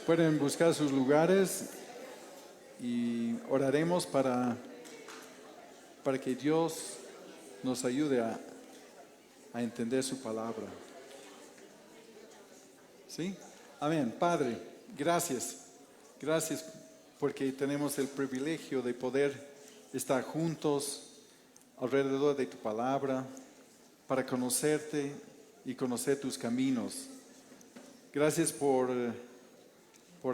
Pueden buscar sus lugares y oraremos para que Dios nos ayude a entender su palabra. ¿Sí? Amén. Padre, gracias. Gracias porque tenemos el privilegio de poder estar juntos alrededor de tu palabra para conocerte y conocer tus caminos. Gracias por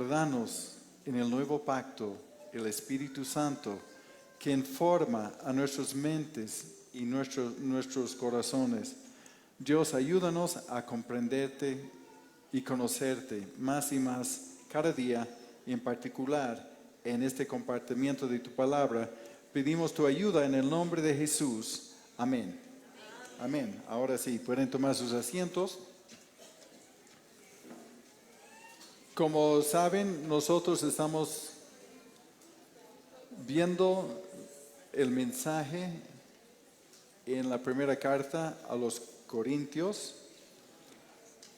darnos en el nuevo pacto el Espíritu Santo que informa a nuestras mentes y nuestros corazones. Dios, ayúdanos a comprenderte y conocerte más y más cada día, y en particular en este compartimiento de tu palabra. Pedimos tu ayuda en el nombre de Jesús. Amén. Amén. Ahora sí, pueden tomar sus asientos. Como saben, nosotros estamos viendo el mensaje en la primera carta a los Corintios.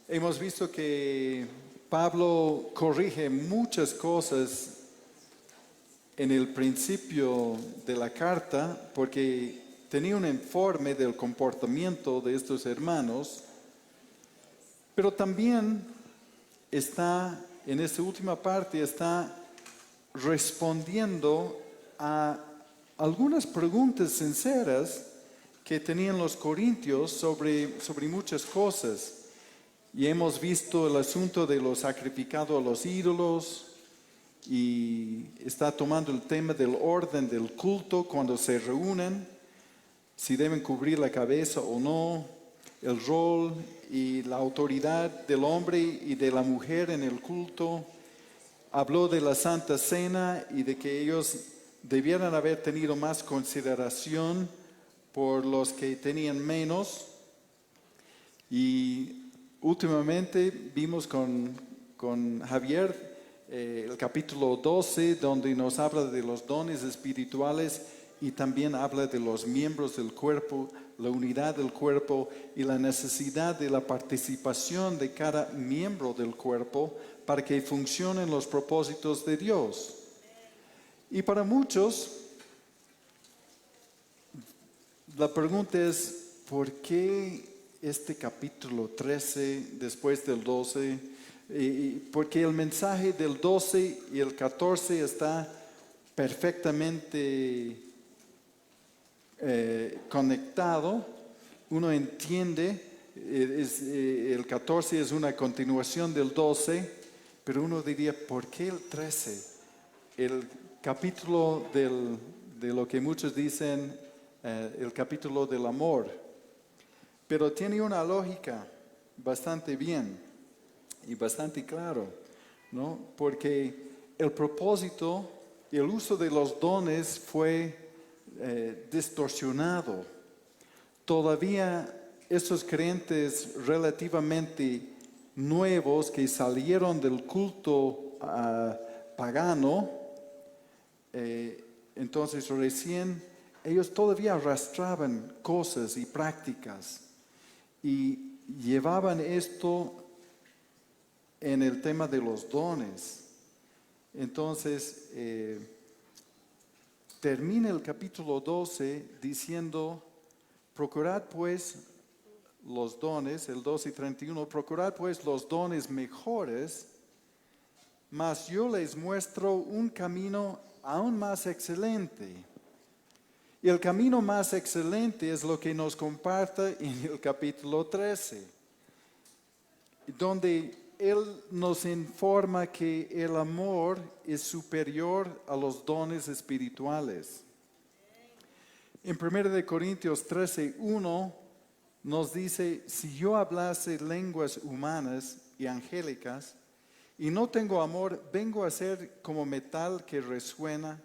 Hemos visto que Pablo corrige muchas cosas en el principio de la carta porque tenía un informe del comportamiento de estos hermanos, pero también está, en esta última parte, está respondiendo a algunas preguntas sinceras que tenían los corintios sobre muchas cosas. Y hemos visto el asunto de lo sacrificado a los ídolos, y está tomando el tema del orden del culto cuando se reúnen, si deben cubrir la cabeza o no, el rol y la autoridad del hombre y de la mujer en el culto. Habló de la Santa Cena y de que ellos debieran haber tenido más consideración por los que tenían menos. Y últimamente vimos con Javier el capítulo 12, donde nos habla de los dones espirituales y también habla de los miembros del cuerpo, la unidad del cuerpo y la necesidad de la participación de cada miembro del cuerpo para que funcionen los propósitos de Dios. Y para muchos, la pregunta es, ¿por qué este capítulo 13 después del 12? Porque el mensaje del 12 y el 14 está perfectamente conectado. Uno entiende, el 14 es una continuación del 12, pero uno diría, ¿por qué el 13? El capítulo de lo que muchos dicen, el capítulo del amor. Pero tiene una lógica bastante bien y bastante claro, ¿no? Porque el propósito y el uso de los dones fue distorsionado. Todavía esos creyentes relativamente nuevos que salieron del culto pagano, entonces recién ellos todavía arrastraban cosas y prácticas y llevaban esto en el tema de los dones. Entonces termina el capítulo 12 diciendo, procurad pues los dones, el 12 y 31, procurad pues los dones mejores, mas yo les muestro un camino aún más excelente. Y el camino más excelente es lo que nos comparte en el capítulo 13, donde Él nos informa que el amor es superior a los dones espirituales. En 1 Corintios 13:1 nos dice, si yo hablase lenguas humanas y angélicas y no tengo amor, vengo a ser como metal que resuena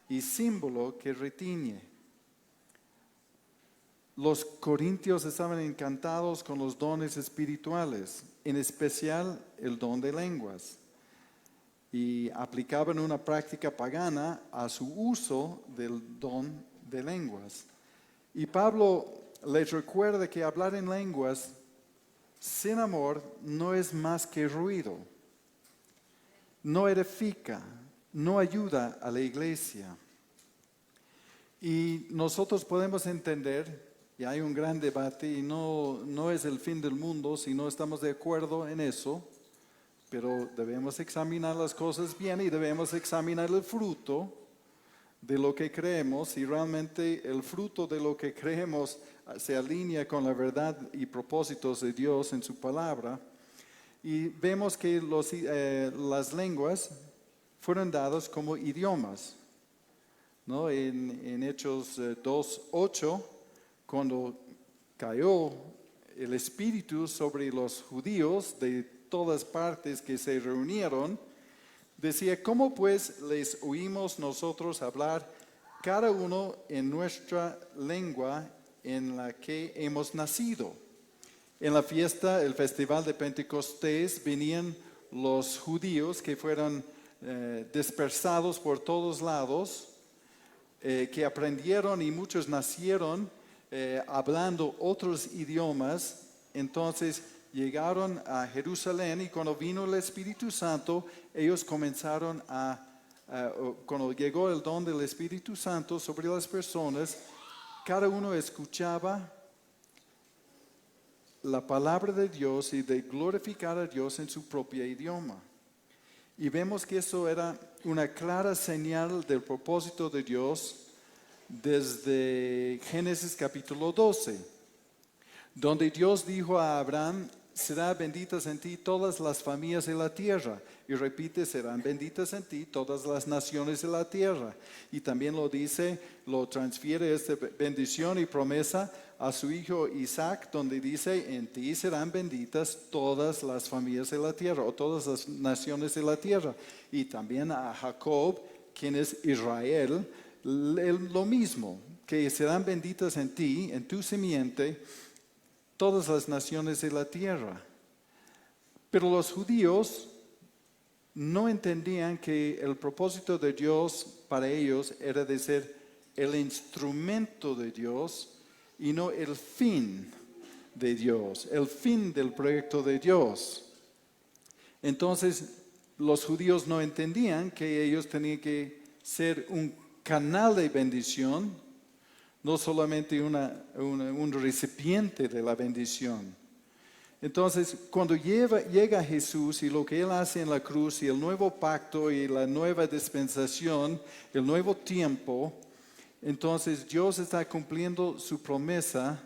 y símbolo que retiñe. Los corintios estaban encantados con los dones espirituales, en especial el don de lenguas, y aplicaban una práctica pagana a su uso del don de lenguas. Y Pablo les recuerda que hablar en lenguas sin amor no es más que ruido. no edifica, no ayuda a la iglesia. Y nosotros podemos entender, y hay un gran debate, y no es el fin del mundo si no estamos de acuerdo en eso, pero debemos examinar las cosas bien y debemos examinar el fruto de lo que creemos, si realmente el fruto de lo que creemos se alinea con la verdad y propósitos de Dios en su palabra. Y vemos que las lenguas fueron dadas como idiomas, ¿no? En Hechos 2:8, cuando cayó el Espíritu sobre los judíos de todas partes que se reunieron, decía, ¿cómo pues les oímos nosotros hablar cada uno en nuestra lengua en la que hemos nacido? En la fiesta, el festival de Pentecostés, venían los judíos que fueron dispersados por todos lados, que aprendieron y muchos nacieron hablando otros idiomas. Entonces llegaron a Jerusalén y cuando vino el Espíritu Santo, ellos comenzaron cuando llegó el don del Espíritu Santo sobre las personas, cada uno escuchaba la palabra de Dios y de glorificar a Dios en su propio idioma. Y vemos que eso era una clara señal del propósito de Dios desde Génesis capítulo 12, donde Dios dijo a Abraham, serán benditas en ti todas las familias de la tierra. Y repite, serán benditas en ti todas las naciones de la tierra. Y también lo dice, lo transfiere esta bendición y promesa a su hijo Isaac, donde dice, en ti serán benditas todas las familias de la tierra, o todas las naciones de la tierra. Y también a Jacob, quien es Israel, lo mismo, que serán benditas en ti, en tu simiente, todas las naciones de la tierra. Pero los judíos no entendían que el propósito de Dios para ellos era de ser el instrumento de Dios y no el fin de Dios, el fin del proyecto de Dios. Entonces, los judíos no entendían que ellos tenían que ser un canal de bendición, no solamente un recipiente de la bendición. Entonces, cuando llega Jesús y lo que Él hace en la cruz y el nuevo pacto y la nueva dispensación, el nuevo tiempo, entonces Dios está cumpliendo su promesa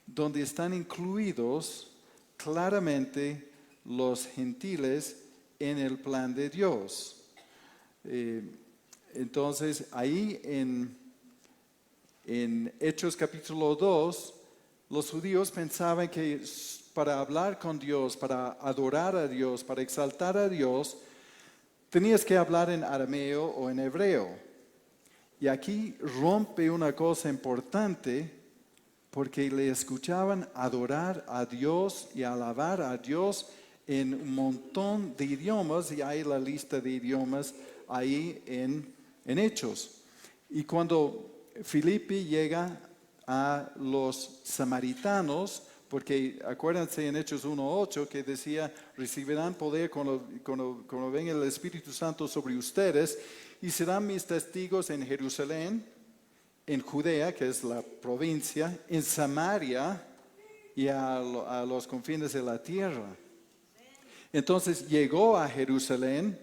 donde están incluidos claramente los gentiles en el plan de Dios. Entonces, ahí en Hechos capítulo 2, los judíos pensaban que para hablar con Dios, para adorar a Dios, para exaltar a Dios, tenías que hablar en arameo o en hebreo. Y aquí rompe una cosa importante, porque le escuchaban adorar a Dios y alabar a Dios en un montón de idiomas, y hay la lista de idiomas ahí en Hechos. Y cuando Filipe llega a los samaritanos, porque acuérdense en Hechos 1:8 que decía, recibirán poder cuando venga el Espíritu Santo sobre ustedes y serán mis testigos en Jerusalén, en Judea, que es la provincia, en Samaria y a los confines de la tierra. Entonces llegó a Jerusalén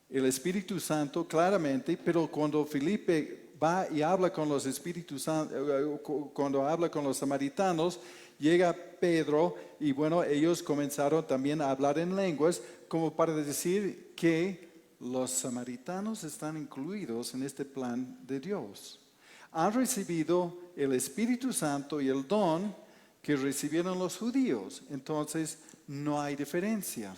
el Espíritu Santo claramente, pero cuando Filipe va y habla con los Espíritus Santos, cuando habla con los samaritanos, llega Pedro y bueno, ellos comenzaron también a hablar en lenguas como para decir que los samaritanos están incluidos en este plan de Dios. Han recibido el Espíritu Santo y el don que recibieron los judíos, entonces no hay diferencia.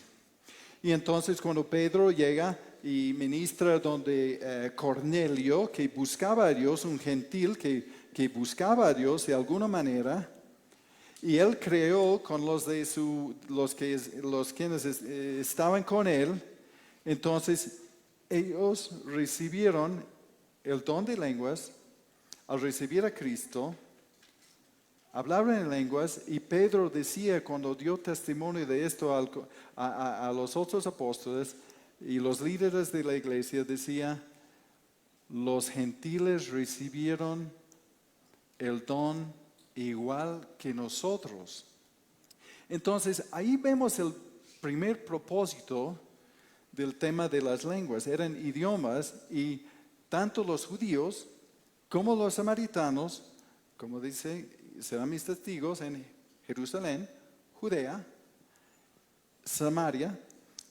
Y entonces cuando Pedro llega y ministra donde Cornelio, que buscaba a Dios, un gentil que buscaba a Dios de alguna manera, y él creó con los quienes estaban con él, entonces ellos recibieron el don de lenguas. Al recibir a Cristo, hablaban en lenguas, y Pedro decía cuando dio testimonio de esto a los otros apóstoles, Y los líderes de la iglesia decían, los gentiles recibieron el don igual que nosotros. Entonces, ahí vemos el primer propósito del tema de las lenguas. Eran idiomas y tanto los judíos como los samaritanos, como dice, serán mis testigos en Jerusalén, Judea, Samaria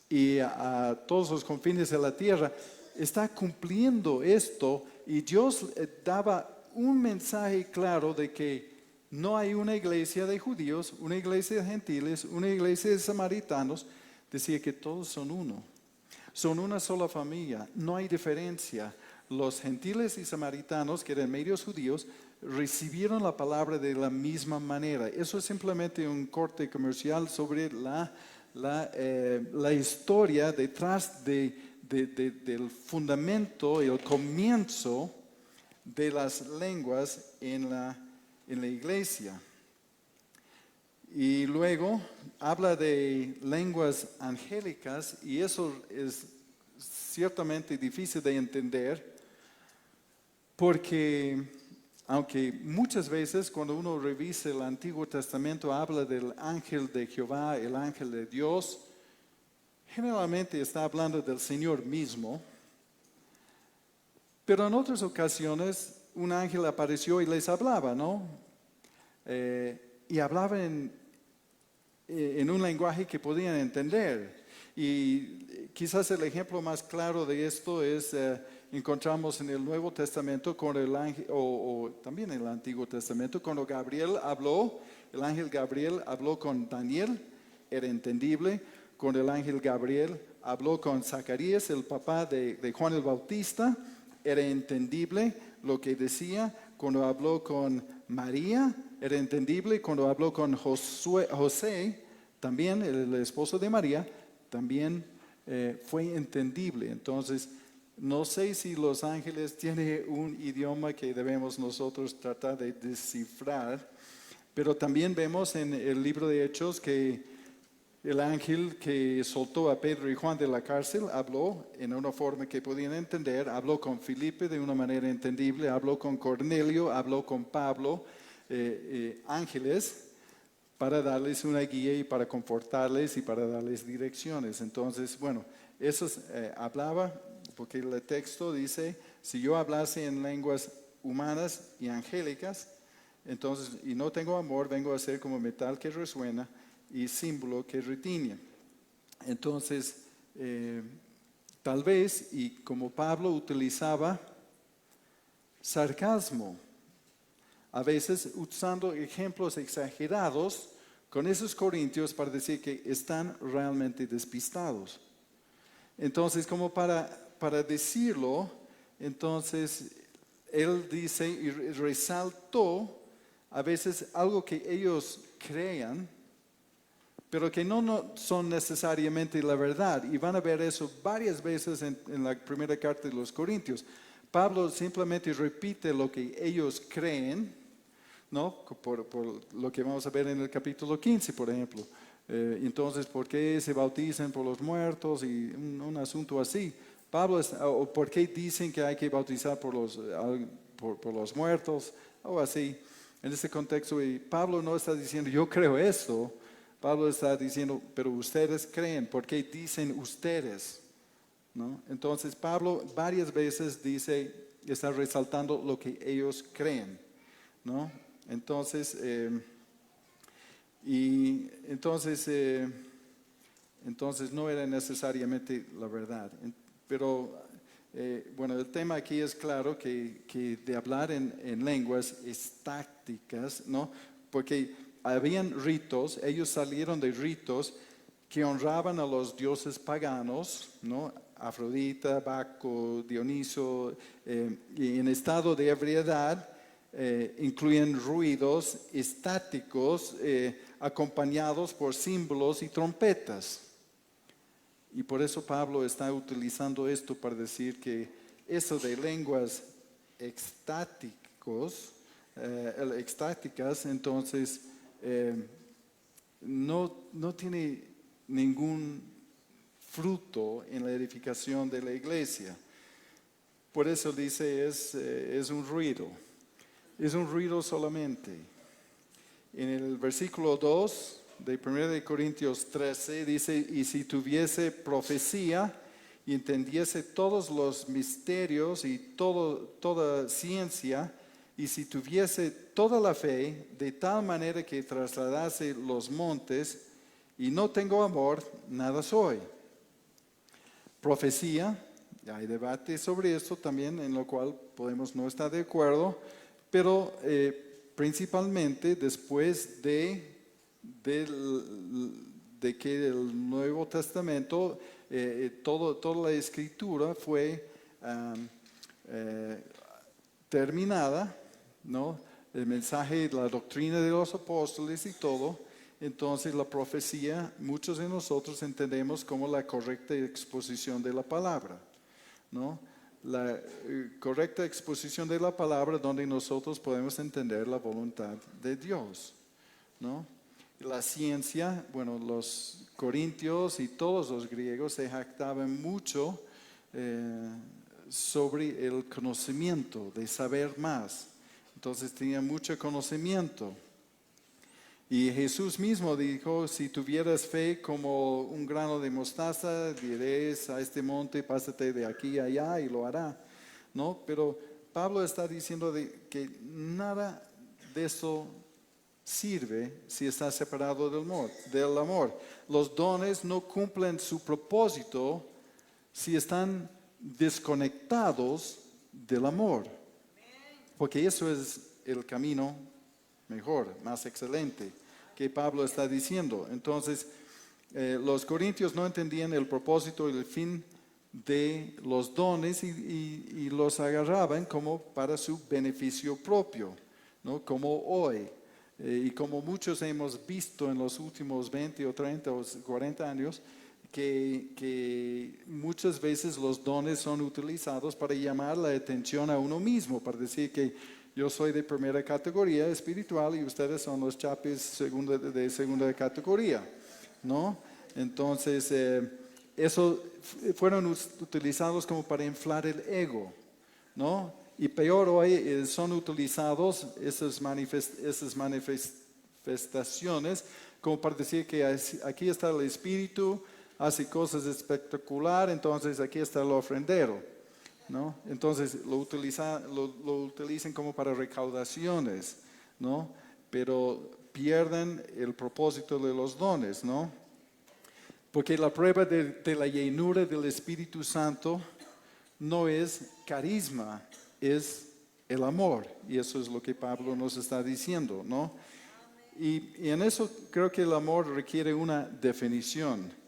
y a todos los confines de la tierra, está cumpliendo esto y Dios daba un mensaje claro de que no hay una iglesia de judíos, una iglesia de gentiles, una iglesia de samaritanos. Decía que todos son uno, son una sola familia, no hay diferencia. Los gentiles y samaritanos, que eran medios judíos, recibieron la palabra de la misma manera. Eso es simplemente un corte comercial sobre la historia detrás del fundamento y el comienzo de las lenguas en la iglesia. Y luego habla de lenguas angélicas y eso es ciertamente difícil de entender porque aunque muchas veces cuando uno revisa el Antiguo Testamento habla del ángel de Jehová, el ángel de Dios, generalmente está hablando del Señor mismo, pero en otras ocasiones un ángel apareció y les hablaba, ¿no? Y hablaba en un lenguaje que podían entender. Y quizás el ejemplo más claro de esto es, encontramos en el Nuevo Testamento con el ángel, o también en el Antiguo Testamento, cuando Gabriel habló, el ángel Gabriel habló con Daniel, era entendible. Cuando el ángel Gabriel habló con Zacarías, el papá de Juan el Bautista, era entendible lo que decía. Cuando habló con María, era entendible. Cuando habló con José, también el esposo de María, también fue entendible. Entonces, no sé si los ángeles tienen un idioma que debemos nosotros tratar de descifrar, pero también vemos en el libro de Hechos que el ángel que soltó a Pedro y Juan de la cárcel habló en una forma que podían entender, habló con Felipe de una manera entendible, habló con Cornelio, habló con Pablo, ángeles, para darles una guía y para confortarles y para darles direcciones. Entonces, bueno, eso hablaba, porque el texto dice, si yo hablase en lenguas humanas y angélicas, entonces, y no tengo amor, vengo a ser como metal que resuena y símbolo que retiñe. Entonces, tal vez, y como Pablo utilizaba sarcasmo, a veces usando ejemplos exagerados con esos corintios para decir que están realmente despistados. Entonces, como para decirlo, entonces él dice y resaltó a veces algo que ellos crean, pero que no son necesariamente la verdad. Y van a ver eso varias veces en la primera carta de los Corintios. Pablo simplemente repite lo que ellos creen, ¿no? Por lo que vamos a ver en el capítulo 15, por ejemplo. Entonces, ¿por qué se bautizan por los muertos? Y un asunto así. Pablo, o ¿por qué dicen que hay que bautizar por los muertos? O así. En este contexto, y Pablo no está diciendo, yo creo esto. Pablo está diciendo, pero ustedes creen, ¿por qué dicen ustedes? ¿No? Entonces, Pablo varias veces dice, está resaltando lo que ellos creen, ¿no? Entonces, entonces no era necesariamente la verdad. Pero bueno, el tema aquí es claro que de hablar en lenguas estáticas, ¿no? Porque habían ritos, ellos salieron de ritos que honraban a los dioses paganos, ¿no? Afrodita, Baco, Dioniso, y en estado de ebriedad. Incluyen ruidos estáticos acompañados por símbolos y trompetas. Y por eso Pablo está utilizando esto para decir que eso de lenguas extáticas, entonces no tiene ningún fruto en la edificación de la iglesia. Por eso dice, es un ruido. Es un ruido solamente. En el versículo 2 de 1 Corintios 13 dice, y si tuviese profecía y entendiese todos los misterios y toda ciencia, y si tuviese toda la fe, de tal manera que trasladase los montes, y no tengo amor, nada soy. Profecía, hay debate sobre esto también, en lo cual podemos no estar de acuerdo, pero principalmente después de que el Nuevo Testamento, toda la escritura fue terminada, ¿no? El mensaje, la doctrina de los apóstoles y todo. Entonces la profecía, muchos de nosotros entendemos como la correcta exposición de la palabra, ¿no? La correcta exposición de la palabra donde nosotros podemos entender la voluntad de Dios, ¿no? La ciencia, bueno, los corintios y todos los griegos se jactaban mucho sobre el conocimiento, de saber más. Entonces tenían mucho conocimiento. Y Jesús mismo dijo, si tuvieras fe como un grano de mostaza, diréis a este monte, pásate de aquí a allá y lo hará, ¿no? Pero Pablo está diciendo que nada de eso sirve si está separado del amor. Los dones no cumplen su propósito si están desconectados del amor, porque eso es el camino mejor, más excelente, que Pablo está diciendo. Entonces, los corintios no entendían el propósito y el fin de los dones y los agarraban como para su beneficio propio, ¿no? Como hoy. Y como muchos hemos visto en los últimos 20 o 30 o 40 años, que muchas veces los dones son utilizados para llamar la atención a uno mismo, para decir que yo soy de primera categoría espiritual y ustedes son los chapis de segunda categoría, ¿no? Entonces, eso fueron utilizados como para inflar el ego, ¿no? Y peor hoy son utilizados esas manifestaciones como para decir que aquí está el espíritu, hace cosas espectaculares, entonces aquí está el ofrendero, ¿no? Entonces lo utilizan como para recaudaciones, ¿no? Pero pierden el propósito de los dones, ¿no? Porque la prueba de la llenura del Espíritu Santo no es carisma, es el amor. Y eso es lo que Pablo nos está diciendo, ¿no? Y en eso creo que el amor requiere una definición.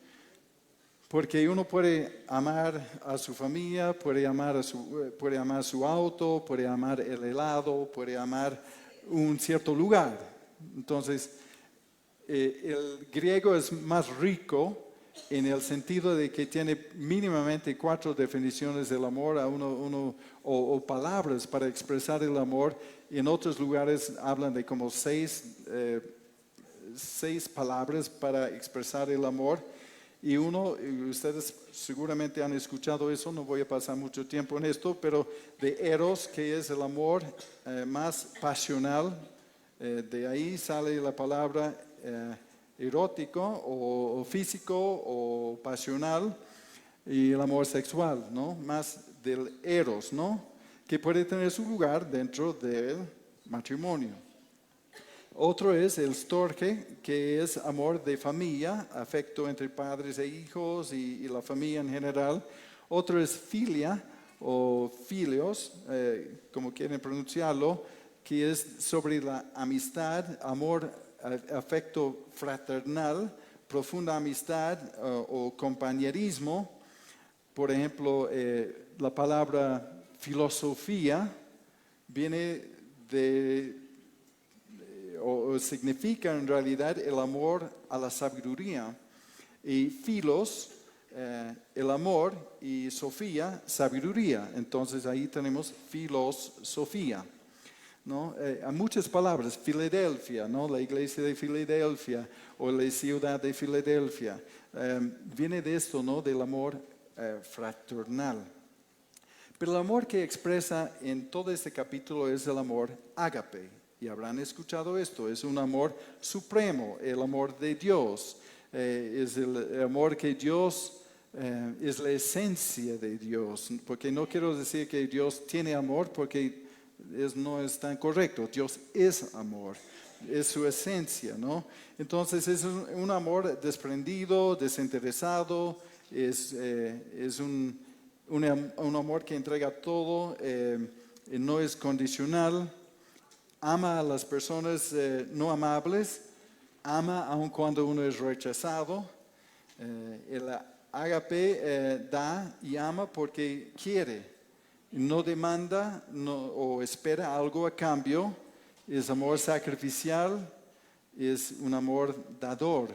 Porque uno puede amar a su familia, puede amar su auto, puede amar el helado, puede amar un cierto lugar. Entonces, el griego es más rico en el sentido de que tiene mínimamente 4 definiciones del amor o palabras para expresar el amor. Y en otros lugares hablan de como 6 palabras para expresar el amor. Y ustedes seguramente han escuchado eso, no voy a pasar mucho tiempo en esto, pero de eros, que es el amor más pasional, de ahí sale la palabra erótico o físico o pasional, y el amor sexual, ¿no? Más del eros, ¿no? Que puede tener su lugar dentro del matrimonio. Otro es el storge, que es amor de familia, afecto entre padres e hijos y la familia en general. Otro es filia o filios, como quieren pronunciarlo, que es sobre la amistad, amor, afecto fraternal, profunda amistad o compañerismo. Por ejemplo, la palabra filosofía viene o significa en realidad el amor a la sabiduría, y filos, el amor, y sofía, sabiduría. Entonces ahí tenemos filosofía. ¿no? Hay muchas palabras, Filadelfia, ¿no? La iglesia de Filadelfia o la ciudad de Filadelfia. Viene de esto, ¿no? Del amor fraternal. Pero el amor que expresa en todo este capítulo es el amor ágape. Y habrán escuchado esto, es un amor supremo, el amor de Dios. Es el amor que Dios, es la esencia de Dios. Porque no quiero decir que Dios tiene amor, porque no es tan correcto. Dios es amor, es su esencia, ¿no? Entonces es un amor desprendido, desinteresado, es un amor que entrega todo, no es condicional, ama a las personas no amables, ama aun cuando uno es rechazado. El ágape da y ama porque quiere, no demanda o espera algo a cambio, es amor sacrificial, es un amor dador,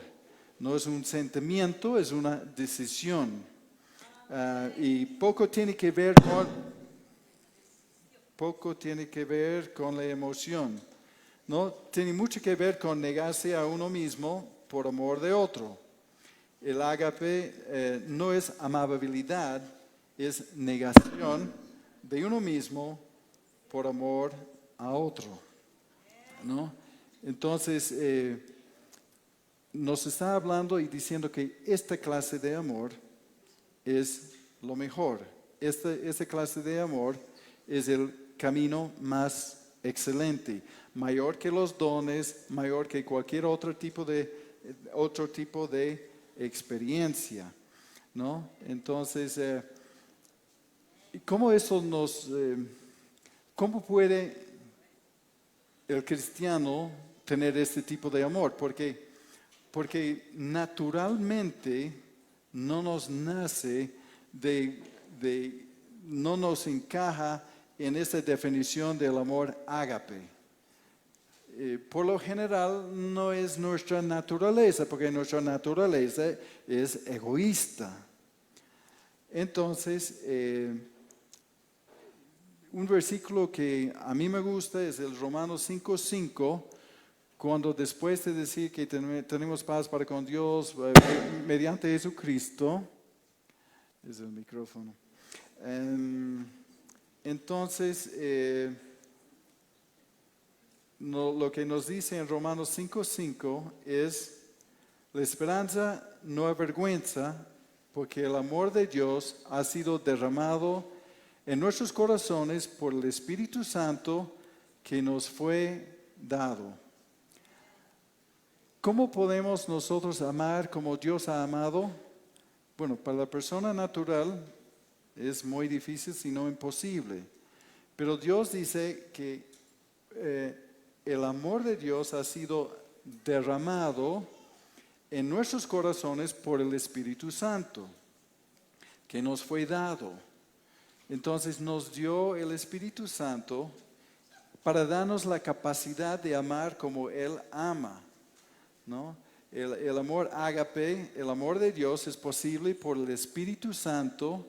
no es un sentimiento, es una decisión. Y poco tiene que ver con la emoción, ¿no? Tiene mucho que ver con negarse a uno mismo por amor de otro. El ágape no es amabilidad, es negación de uno mismo por amor a otro, ¿no? Entonces, nos está hablando y diciendo que esta clase de amor es lo mejor. Esta clase de amor es el camino más excelente, mayor que los dones, mayor que cualquier otro tipo de experiencia, ¿no? Entonces, ¿cómo puede el cristiano tener este tipo de amor? Porque naturalmente no nos nace no nos encaja en esta definición del amor ágape. Por lo general no es nuestra naturaleza, porque nuestra naturaleza es egoísta. Entonces, un versículo que a mí me gusta es el Romanos 5:5, cuando después de decir que tenemos paz para con Dios mediante Jesucristo, es el micrófono. Entonces, lo que nos dice en Romanos 5:5 es: la esperanza no avergüenza, porque el amor de Dios ha sido derramado en nuestros corazones por el Espíritu Santo que nos fue dado. ¿Cómo podemos nosotros amar como Dios ha amado? Bueno, para la persona natural es muy difícil, si no imposible. Pero Dios dice que el amor de Dios ha sido derramado en nuestros corazones por el Espíritu Santo, que nos fue dado. Entonces nos dio el Espíritu Santo para darnos la capacidad de amar como Él ama, ¿no? El amor ágape, el amor de Dios, es posible por el Espíritu Santo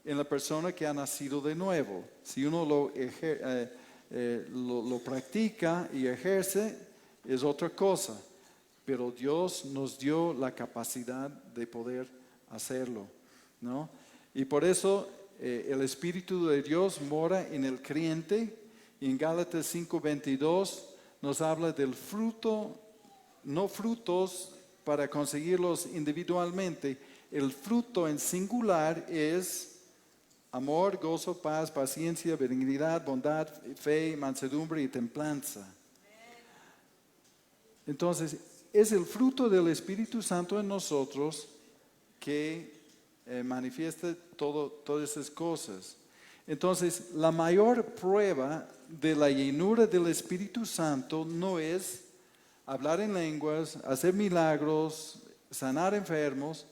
en la persona que ha nacido de nuevo. Si uno lo practica y ejerce, es otra cosa. Pero Dios nos dio la capacidad de poder hacerlo, ¿no? Y por eso el Espíritu de Dios mora en el creyente. Y en Gálatas 5:22 nos habla del fruto, no frutos para conseguirlos individualmente. El fruto en singular es amor, gozo, paz, paciencia, benignidad, bondad, fe, mansedumbre y templanza. Entonces, es el fruto del Espíritu Santo en nosotros que manifiesta todas esas cosas. Entonces, la mayor prueba de la llenura del Espíritu Santo no es hablar en lenguas, hacer milagros, sanar enfermos.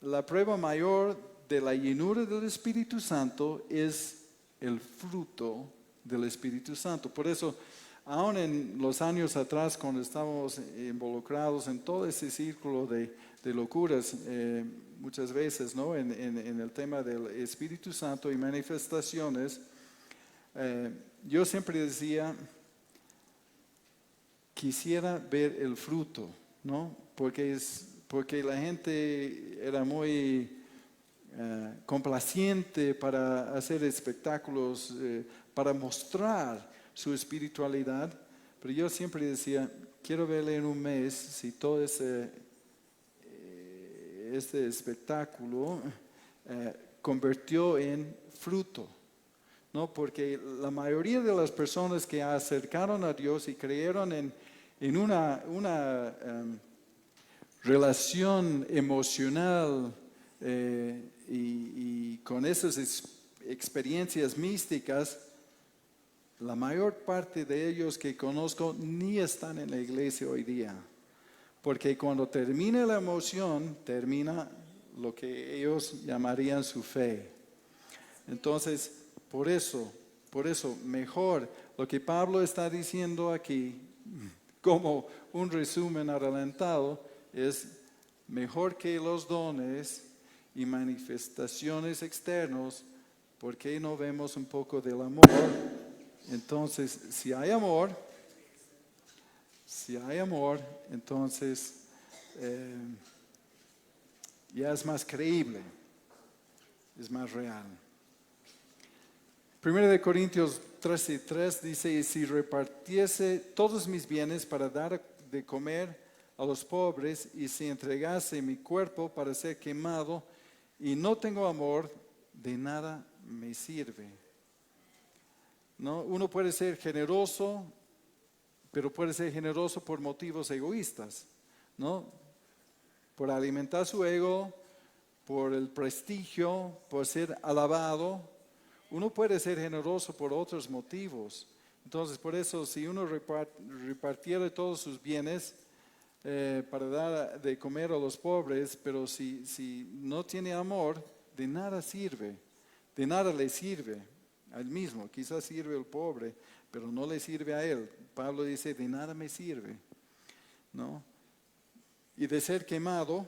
La prueba mayor de la llenura del Espíritu Santo es el fruto del Espíritu Santo. Por eso, aún en los años atrás, cuando estábamos involucrados en todo ese círculo de locuras, muchas veces, ¿no? En el tema del Espíritu Santo y manifestaciones, Yo siempre decía, quisiera ver el fruto, ¿no? Porque la gente era muy complaciente para hacer espectáculos, para mostrar su espiritualidad. Pero yo siempre decía, quiero verle en un mes si todo este espectáculo convirtió en fruto, ¿no? Porque la mayoría de las personas que acercaron a Dios y creyeron en una relación emocional y con esas experiencias místicas, la mayor parte de ellos que conozco ni están en la iglesia hoy día. Porque cuando termina la emoción, termina lo que ellos llamarían su fe. Entonces, por eso, mejor lo que Pablo está diciendo aquí, como un resumen adelantado, es mejor que los dones y manifestaciones externos, porque no vemos un poco del amor. Entonces, si hay amor, entonces ya es más creíble, es más real. 1 Corintios 13:3 dice, y si repartiese todos mis bienes para dar de comer a los pobres, y si entregase mi cuerpo para ser quemado, y no tengo amor, de nada me sirve. ¿No? Uno puede ser generoso, pero puede ser generoso por motivos egoístas, ¿no? Por alimentar su ego, por el prestigio, por ser alabado. Uno puede ser generoso por otros motivos. Entonces, por eso, si uno repartiera todos sus bienes para dar de comer a los pobres, pero si no tiene amor, de nada sirve, de nada le sirve al mismo. Quizás sirve al pobre, pero no le sirve a él. Pablo dice, de nada me sirve, ¿no? Y de ser quemado,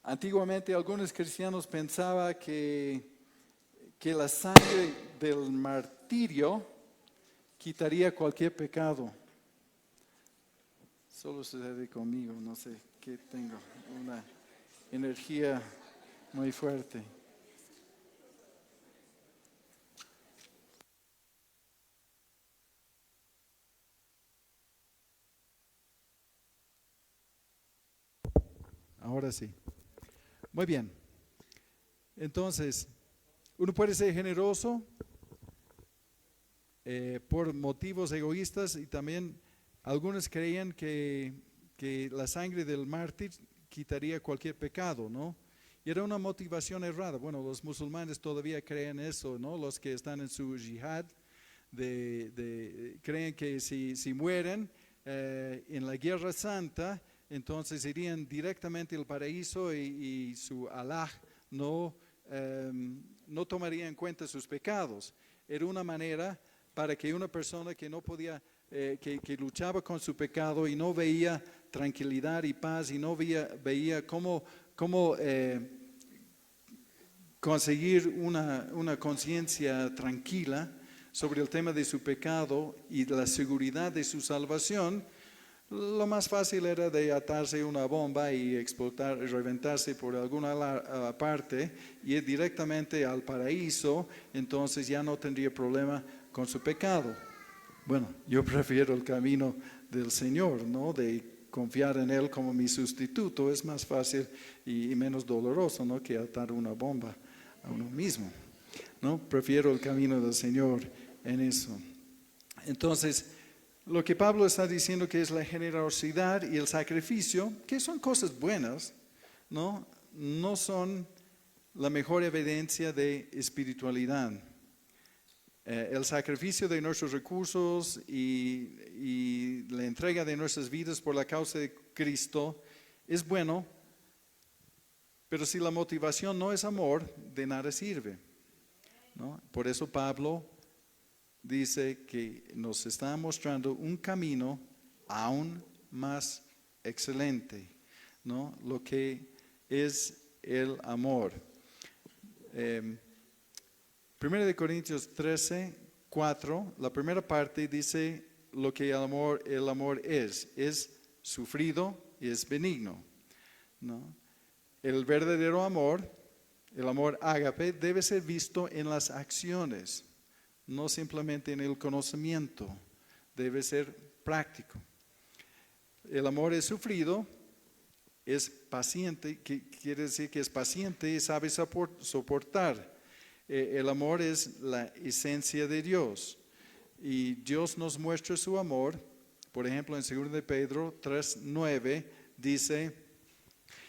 antiguamente algunos cristianos pensaban que la sangre del martirio quitaría cualquier pecado. Solo sucede conmigo, no sé, que tengo una energía muy fuerte. Ahora sí. Muy bien. Entonces, uno puede ser generoso por motivos egoístas, y también algunos creían que la sangre del mártir quitaría cualquier pecado, ¿no? Y era una motivación errada. Bueno, los musulmanes todavía creen eso, ¿no? Los que están en su yihad creen que si mueren en la guerra santa, entonces irían directamente al paraíso y su Allah no tomaría en cuenta sus pecados. Era una manera para que una persona que no podía, que luchaba con su pecado y no veía tranquilidad y paz y no veía cómo conseguir una conciencia tranquila sobre el tema de su pecado y la seguridad de su salvación, lo más fácil era de atarse una bomba y explotar, reventarse por alguna parte y ir directamente al paraíso. Entonces ya no tendría problema con su pecado. Bueno, yo prefiero el camino del Señor, ¿no? De confiar en Él como mi sustituto. Es más fácil y menos doloroso, ¿no? Que atar una bomba a uno mismo, ¿no? Prefiero el camino del Señor en eso. Entonces, lo que Pablo está diciendo que es la generosidad y el sacrificio, que son cosas buenas, no son la mejor evidencia de espiritualidad. El sacrificio de nuestros recursos y la entrega de nuestras vidas por la causa de Cristo es bueno, pero si la motivación no es amor, de nada sirve, ¿no? Por eso Pablo dice que nos está mostrando un camino aún más excelente, ¿no? Lo que es el amor. 1 de Corintios 13, 4, la primera parte dice lo que el amor es sufrido y es benigno, ¿no? El verdadero amor, el amor ágape, debe ser visto en las acciones, no simplemente en el conocimiento, debe ser práctico. El amor es sufrido, es paciente, que quiere decir que es paciente y sabe soportar. El amor es la esencia de Dios y Dios nos muestra su amor. Por ejemplo, en 2 de Pedro 3:9 dice: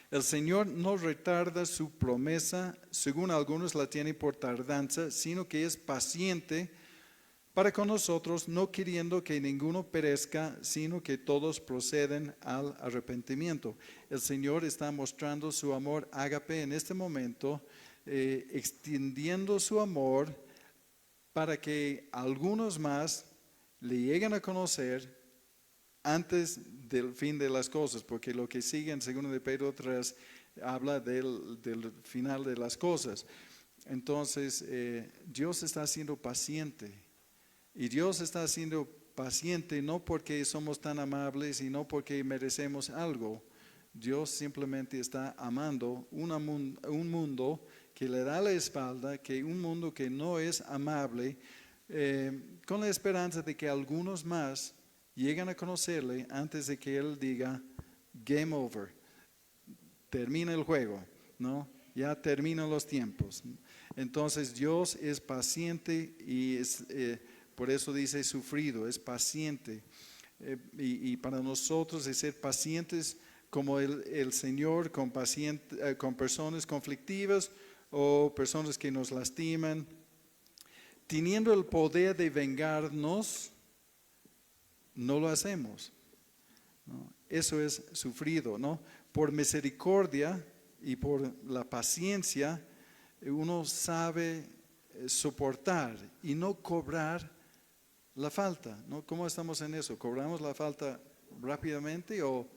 el Señor no retarda su promesa, según algunos la tienen por tardanza, sino que es paciente para con nosotros, no queriendo que ninguno perezca, sino que todos proceden al arrepentimiento. El Señor está mostrando su amor ágape en este momento, extendiendo su amor para que algunos más le lleguen a conocer antes del fin de las cosas, porque lo que sigue en 2 de Pedro 3 habla del final de las cosas. Entonces, Dios está siendo paciente, y Dios está siendo paciente no porque somos tan amables y no porque merecemos algo. Dios simplemente está amando un mundo que le da la espalda, que un mundo que no es amable, con la esperanza de que algunos más lleguen a conocerle antes de que Él diga, game over, termina el juego, ¿no? Ya terminan los tiempos. Entonces Dios es paciente y por eso dice sufrido, es paciente. Y para nosotros es ser pacientes como el Señor con personas conflictivas o personas que nos lastiman, teniendo el poder de vengarnos, no lo hacemos, ¿no? Eso es sufrido, ¿no? Por misericordia y por la paciencia, uno sabe soportar y no cobrar la falta, ¿no? ¿Cómo estamos en eso? ¿Cobramos la falta rápidamente o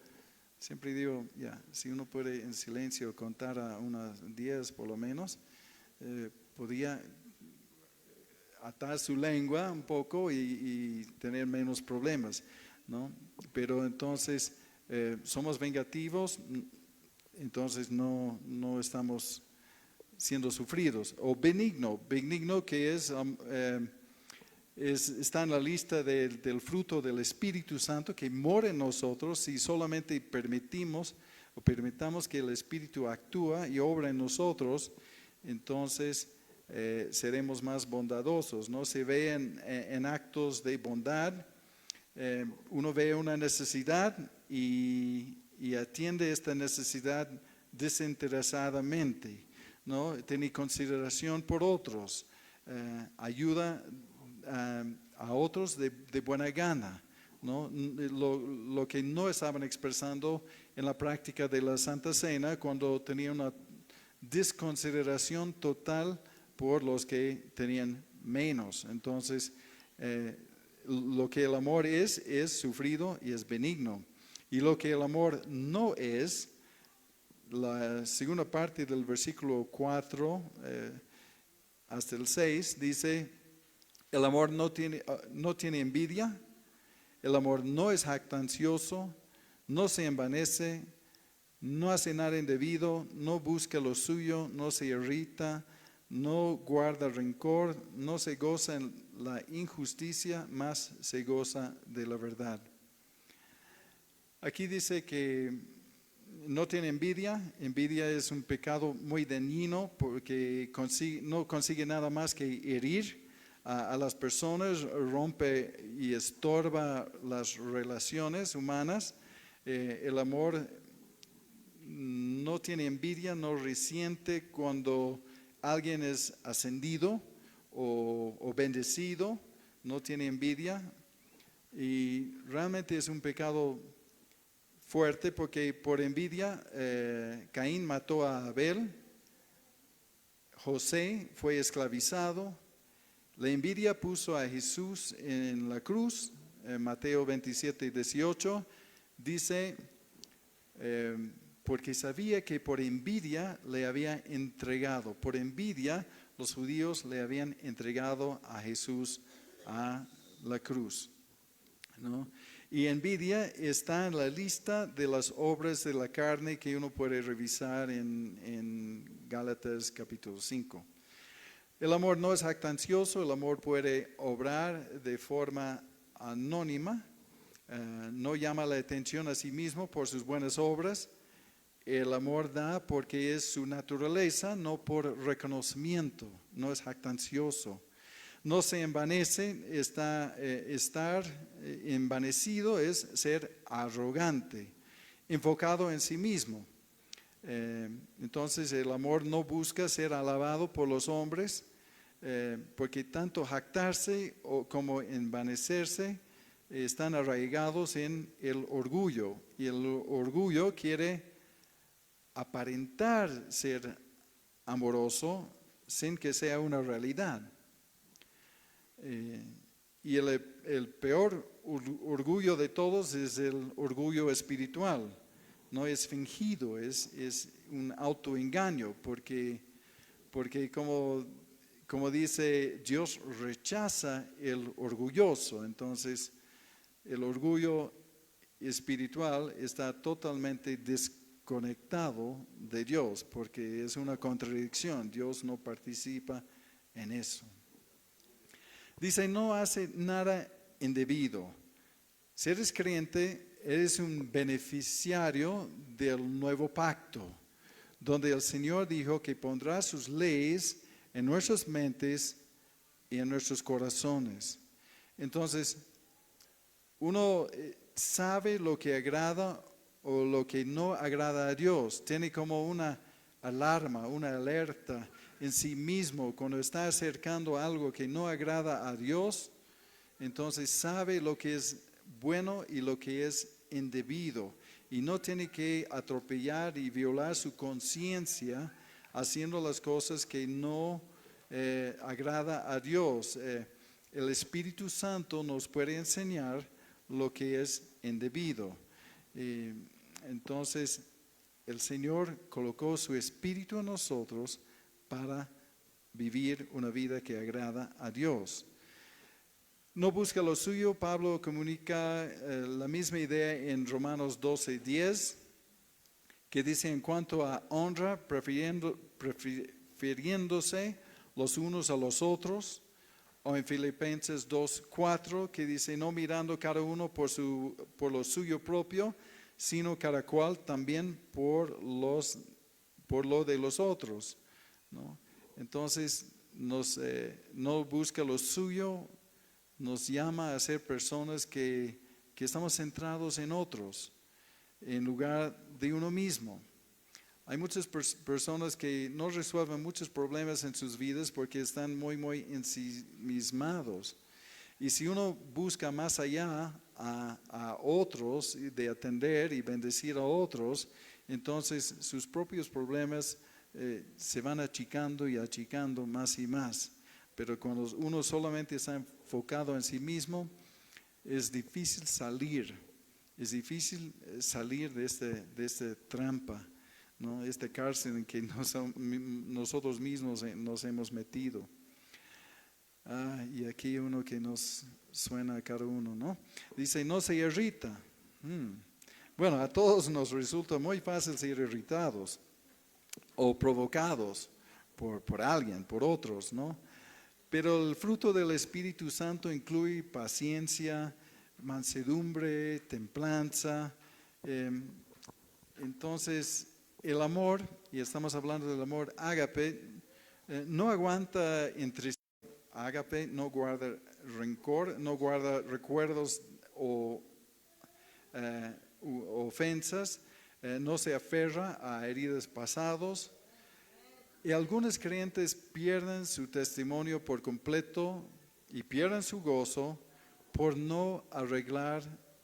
siempre digo, ya, si uno puede en silencio contar a unas 10 por lo menos, podría atar su lengua un poco y tener menos problemas, ¿no? Pero entonces somos vengativos, entonces no estamos siendo sufridos. O benigno que está en la lista del fruto del Espíritu Santo que mora en nosotros si solamente permitamos que el Espíritu actúa y obra en nosotros. Entonces seremos más bondadosos, ¿no? Se ve en actos de bondad, uno ve una necesidad y atiende esta necesidad desinteresadamente, ¿no? Tiene consideración por otros, ayuda a otros de buena gana, ¿no? Lo que no estaban expresando en la práctica de la Santa Cena, cuando tenían una desconsideración total por los que tenían menos. Entonces, lo que el amor es sufrido y es benigno. Y lo que el amor no es, la segunda parte del versículo 4 hasta el 6 dice: el amor no tiene envidia, el amor no es jactancioso, no se envanece, no hace nada indebido, no busca lo suyo, no se irrita, no guarda rencor, no se goza en la injusticia, más se goza de la verdad. Aquí dice que no tiene envidia. Envidia es un pecado muy dañino porque no consigue nada más que herir a las personas, rompe y estorba las relaciones humanas. El amor no tiene envidia, no resiente cuando alguien es ascendido o bendecido, no tiene envidia. Y realmente es un pecado fuerte porque por envidia Caín mató a Abel, José fue esclavizado, la envidia puso a Jesús en la cruz. Mateo 27:18 dice, porque sabía que por envidia le había entregado. Por envidia los judíos le habían entregado a Jesús a la cruz, ¿no? Y envidia está en la lista de las obras de la carne que uno puede revisar en Gálatas capítulo 5. El amor no es jactancioso, el amor puede obrar de forma anónima, no llama la atención a sí mismo por sus buenas obras. El amor da porque es su naturaleza, no por reconocimiento, no es jactancioso. No se envanece, estar envanecido es ser arrogante, enfocado en sí mismo. Entonces el amor no busca ser alabado por los hombres, porque tanto jactarse como envanecerse están arraigados en el orgullo. Y el orgullo quiere aparentar ser amoroso sin que sea una realidad. Y el peor orgullo de todos es el orgullo espiritual. No es fingido, es un autoengaño, porque como dice, Dios rechaza el orgulloso. Entonces, el orgullo espiritual está totalmente desconectado de Dios, porque es una contradicción. Dios no participa en eso. Dice, no hace nada indebido. Si eres creyente, eres un beneficiario del nuevo pacto, donde el Señor dijo que pondrá sus leyes en nuestras mentes y en nuestros corazones. Entonces, uno sabe lo que agrada o lo que no agrada a Dios. Tiene como una alarma, una alerta en sí mismo cuando está acercando a algo que no agrada a Dios. Entonces sabe lo que es bueno y lo que es indebido, y no tiene que atropellar y violar su conciencia haciendo las cosas que no agrada a Dios. El Espíritu Santo nos puede enseñar lo que es indebido. Entonces el Señor colocó su Espíritu en nosotros para vivir una vida que agrada a Dios. No busca lo suyo. Pablo comunica la misma idea en Romanos 12:10, que dice en cuanto a honra, prefiriéndose los unos a los otros, o en Filipenses 2:4, que dice no mirando cada uno por lo suyo propio, sino cada cual también por lo de los otros, ¿no? Entonces no busca lo suyo, nos llama a ser personas que estamos centrados en otros, en lugar de uno mismo. Hay muchas personas que no resuelven muchos problemas en sus vidas porque están muy, muy ensimismados. Y si uno busca más allá a otros, de atender y bendecir a otros, entonces sus propios problemas se van achicando y achicando más y más. Pero cuando uno solamente está enfocado en sí mismo, es difícil salir de esta trampa, ¿no? Esta cárcel en que nosotros mismos nos hemos metido. Y aquí uno que nos suena a cada uno, ¿no? Dice, no se irrita. Bueno, a todos nos resulta muy fácil ser irritados o provocados por alguien, por otros, ¿no? Pero el fruto del Espíritu Santo incluye paciencia, mansedumbre, templanza. Entonces, el amor, y estamos hablando del amor ágape, no aguanta entre sí. Ágape no guarda rencor, no guarda recuerdos o ofensas, no se aferra a heridas pasados. Y algunos creyentes pierden su testimonio por completo y pierden su gozo por no arreglar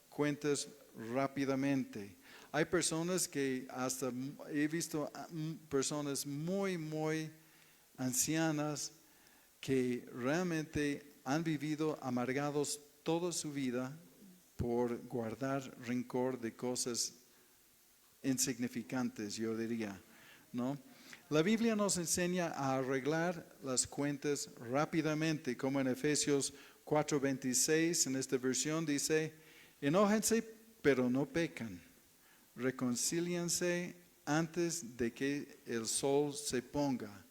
cuentas rápidamente. Hay personas que hasta he visto personas muy, muy ancianas que realmente han vivido amargados toda su vida por guardar rencor de cosas insignificantes, yo diría, ¿no? La Biblia nos enseña a arreglar las cuentas rápidamente, como en Efesios 4:26, en esta versión dice, enójense, pero no pecan, reconcíliense antes de que el sol se ponga.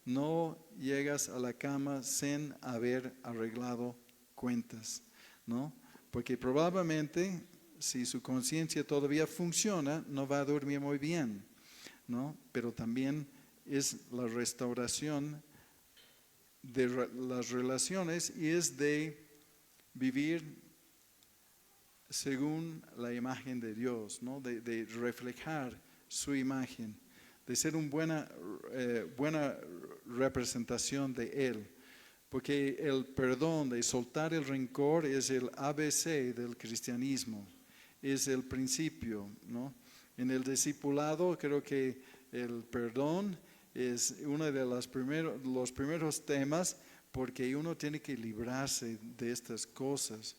No llegas a la cama sin haber arreglado cuentas, ¿no? Porque probablemente, si su conciencia todavía funciona, no va a dormir muy bien, ¿no? Pero también es la restauración de las relaciones y es de vivir según la imagen de Dios, ¿no? De reflejar su imagen, de ser una buena representación de Él. Porque el perdón, de soltar el rencor, es el ABC del cristianismo, es el principio, ¿no? En el discipulado creo que el perdón es uno de los primeros temas, porque uno tiene que librarse de estas cosas.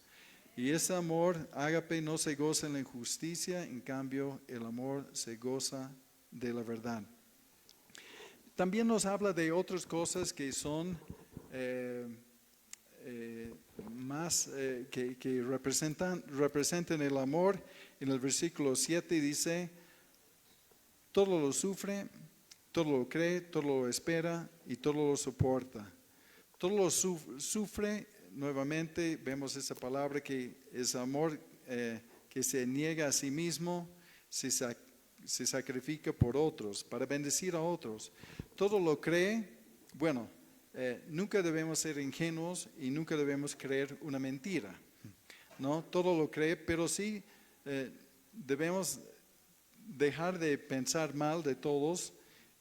Y ese amor, ágape, no se goza en la injusticia, en cambio el amor se goza de la verdad. También nos habla de otras cosas que son que representan el amor. En el versículo 7 dice, todo lo sufre, todo lo cree, todo lo espera y todo lo soporta. Todo lo sufre, nuevamente vemos esa palabra que es amor que se niega a sí mismo, se sacrifica por otros, para bendecir a otros. Todo lo cree, bueno, nunca debemos ser ingenuos y nunca debemos creer una mentira, ¿no? Todo lo cree, pero sí debemos dejar de pensar mal de todos,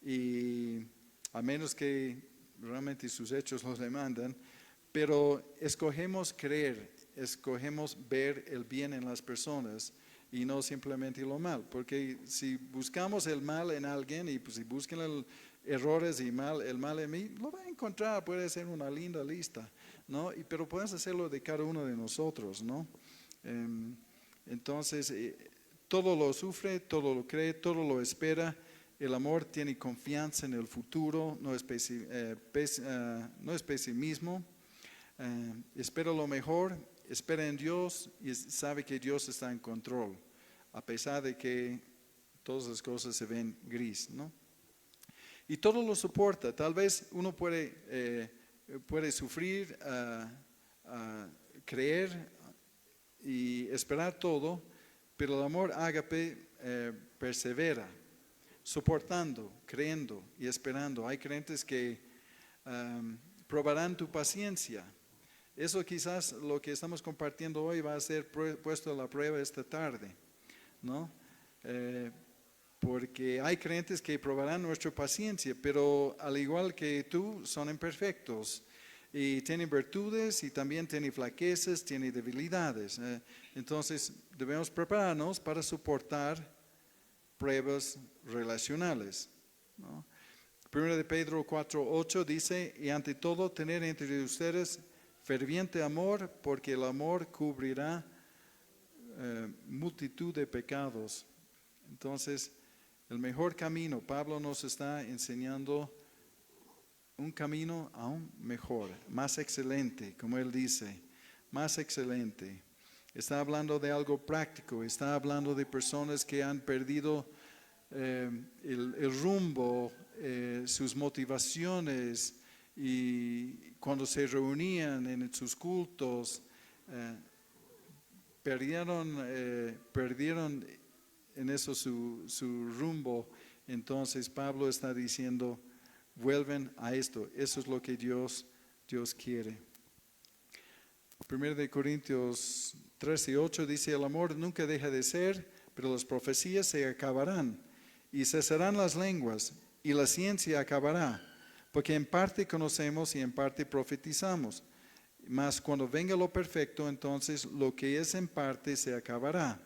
y a menos que realmente sus hechos los demandan, pero escogemos creer, escogemos ver el bien en las personas y no simplemente lo mal, porque si buscamos el mal en alguien y pues, si buscan errores y el mal en mí, lo va a encontrar, puede ser una linda lista, ¿no? Pero puedes hacerlo de cada uno de nosotros, ¿no? Entonces, todo lo sufre, todo lo cree, todo lo espera. El amor tiene confianza en el futuro, no es pesimismo. Espera lo mejor, espera en Dios y sabe que Dios está en control, a pesar de que todas las cosas se ven gris, ¿no? Y todo lo soporta. Tal vez uno puede sufrir, creer y esperar todo, pero el amor ágape persevera, soportando, creyendo y esperando. Hay creyentes que probarán tu paciencia. Eso quizás lo que estamos compartiendo hoy va a ser puesto a la prueba esta tarde, ¿no? Porque hay creyentes que probarán nuestra paciencia, pero al igual que tú, son imperfectos y tienen virtudes y también tienen flaquezas, tienen debilidades. Entonces debemos prepararnos para soportar pruebas relacionales, ¿no? 1 de Pedro 4:8 dice, y ante todo tener entre ustedes ferviente amor, porque el amor cubrirá multitud de pecados. Entonces, el mejor camino, Pablo nos está enseñando un camino aún mejor, más excelente, como él dice, más excelente. Está hablando de algo práctico, está hablando de personas que han perdido el rumbo, sus motivaciones, y cuando se reunían en sus cultos, perdieron en eso su rumbo. Entonces Pablo está diciendo, vuelven a esto, eso es lo que Dios quiere. 1 de Corintios 13:8 dice, el amor nunca deja de ser, pero las profecías se acabarán y cesarán las lenguas y la ciencia acabará, porque en parte conocemos y en parte profetizamos. Mas cuando venga lo perfecto, entonces lo que es en parte se acabará.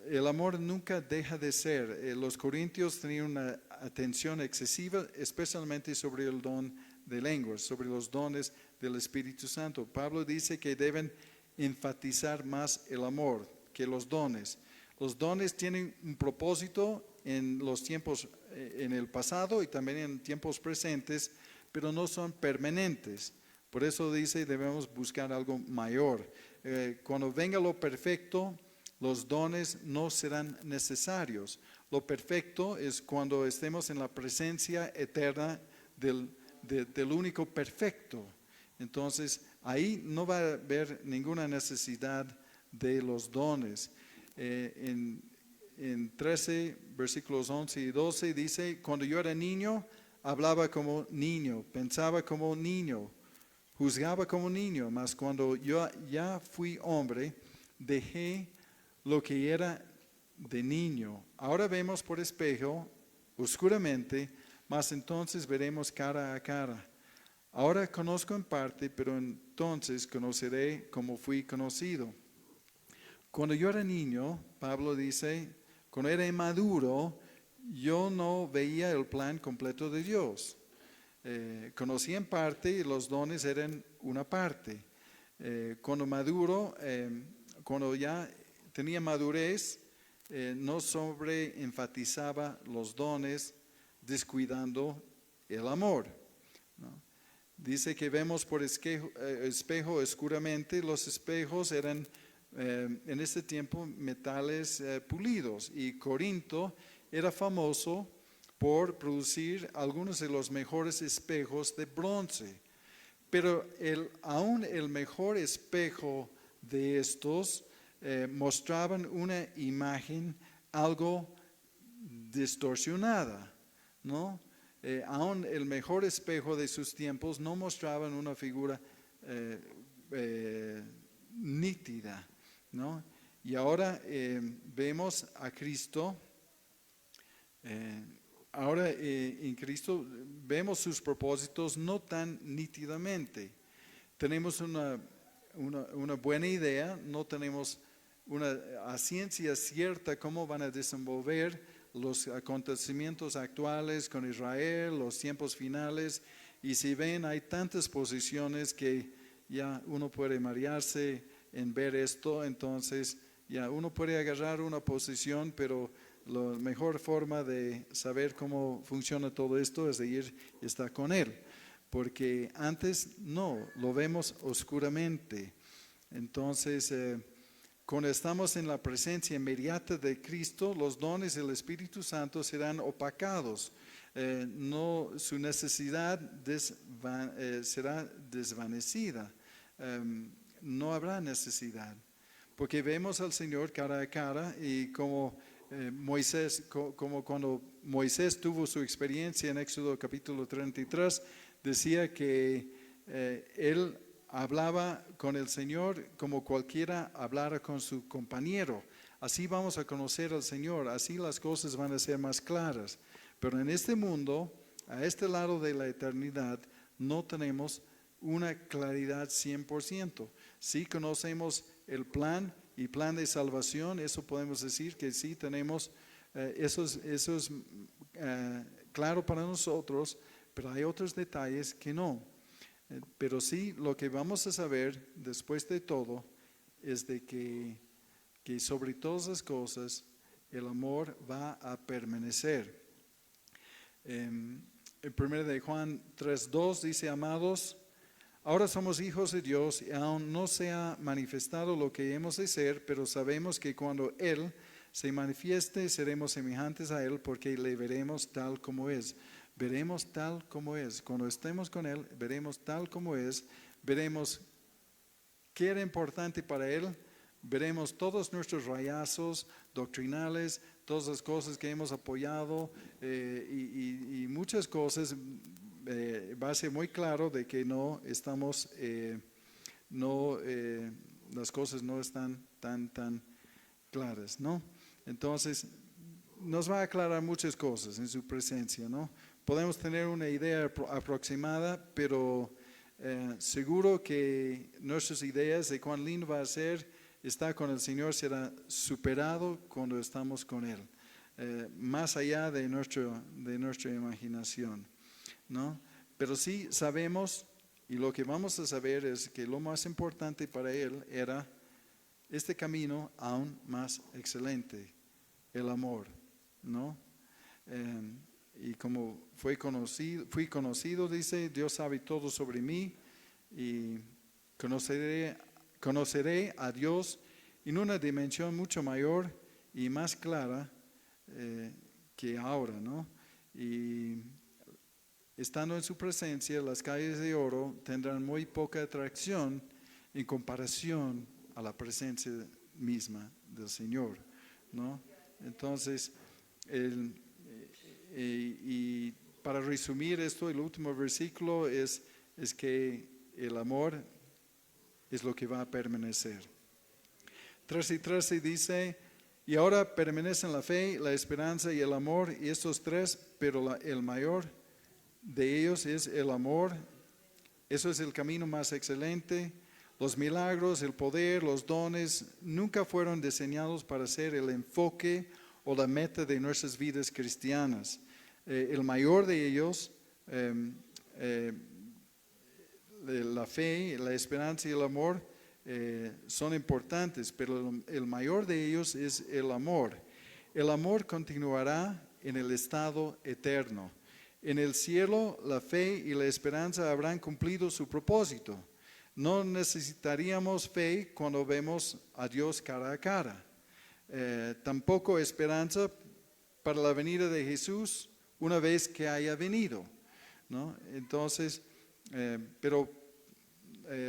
El amor nunca deja de ser. Los corintios tenían una atención excesiva, especialmente sobre el don de lenguas, sobre los dones del Espíritu Santo. Pablo dice que deben enfatizar más el amor que los dones. Los dones tienen un propósito en los tiempos, en el pasado y también en tiempos presentes, pero no son permanentes. Por eso dice, debemos buscar algo mayor. Cuando venga lo perfecto, los dones no serán necesarios. Lo perfecto es cuando estemos en la presencia eterna del único perfecto. Entonces, ahí no va a haber ninguna necesidad de los dones. En 13, versículos 11 y 12 dice, cuando yo era niño, hablaba como niño, pensaba como niño, juzgaba como niño, mas cuando yo ya fui hombre, dejé lo que era de niño. Ahora vemos por espejo, oscuramente, mas entonces veremos cara a cara. Ahora conozco en parte, pero entonces conoceré como fui conocido. Cuando yo era niño, Pablo dice, cuando era inmaduro, yo no veía el plan completo de Dios. Conocí en parte y los dones eran una parte. Cuando maduro, cuando ya tenía madurez, no sobreenfatizaba los dones, descuidando el amor, ¿no? Dice que vemos por espejo oscuramente. Los espejos eran en este tiempo metales pulidos, y Corinto era famoso por producir algunos de los mejores espejos de bronce. Pero aún el mejor espejo de estos mostraban una imagen algo distorsionada, ¿no? Aún el mejor espejo de sus tiempos no mostraban una figura nítida, ¿no? Y ahora vemos a Cristo. Ahora en Cristo vemos sus propósitos no tan nítidamente. Tenemos una buena idea, no tenemos a ciencia cierta cómo van a desenvolver los acontecimientos actuales con Israel, los tiempos finales. Y si ven, hay tantas posiciones que ya uno puede marearse en ver esto. Entonces ya uno puede agarrar una posición, pero la mejor forma de saber cómo funciona todo esto es de ir y estar con Él, porque antes no, lo vemos oscuramente. Entonces, cuando estamos en la presencia inmediata de Cristo, los dones del Espíritu Santo serán opacados. Su necesidad será desvanecida. No habrá necesidad, porque vemos al Señor cara a cara, y como como cuando Moisés tuvo su experiencia en Éxodo capítulo 33, decía que él hablaba con el Señor como cualquiera hablara con su compañero. Así vamos a conocer al Señor, así las cosas van a ser más claras. Pero en este mundo, a este lado de la eternidad, no tenemos una claridad 100%. Sí conocemos el plan y plan de salvación, eso podemos decir que sí tenemos, eso es claro para nosotros, pero hay otros detalles que no. Pero sí, lo que vamos a saber después de todo es de que sobre todas las cosas el amor va a permanecer. En 1 de Juan 3:2 dice, amados, ahora somos hijos de Dios y aún no se ha manifestado lo que hemos de ser, pero sabemos que cuando Él se manifieste seremos semejantes a Él, porque le veremos tal como es. Veremos tal como es. Cuando estemos con Él, veremos tal como es. Veremos qué era importante para Él. Veremos todos nuestros rayazos doctrinales, todas las cosas que hemos apoyado y muchas cosas. Va a ser muy claro de que no estamos, las cosas no están tan claras, ¿no? Entonces, nos va a aclarar muchas cosas en su presencia, ¿no? Podemos tener una idea aproximada, pero seguro que nuestras ideas de cuán lindo va a ser estar con el Señor será superado cuando estamos con Él, más allá de nuestra imaginación, ¿no? Pero sí sabemos, y lo que vamos a saber es que lo más importante para Él era este camino aún más excelente, el amor, ¿no? Y como fui conocido, dice, Dios sabe todo sobre mí y conoceré a Dios en una dimensión mucho mayor y más clara que ahora, ¿no? Y estando en su presencia, las calles de oro tendrán muy poca atracción en comparación a la presencia misma del Señor, ¿no? Entonces, y para resumir esto, el último versículo es que el amor es lo que va a permanecer. 13:13 dice, y ahora permanecen la fe, la esperanza y el amor, y estos tres, pero el mayor de ellos es el amor. Eso es el camino más excelente. Los milagros, el poder, los dones nunca fueron diseñados para ser el enfoque o la meta de nuestras vidas cristianas. El mayor de ellos, la fe, la esperanza y el amor son importantes, pero el mayor de ellos es el amor. El amor continuará en el estado eterno. En el cielo, la fe y la esperanza habrán cumplido su propósito. No necesitaríamos fe cuando vemos a Dios cara a cara. Tampoco esperanza para la venida de Jesús una vez que haya venido, ¿no? Entonces, pero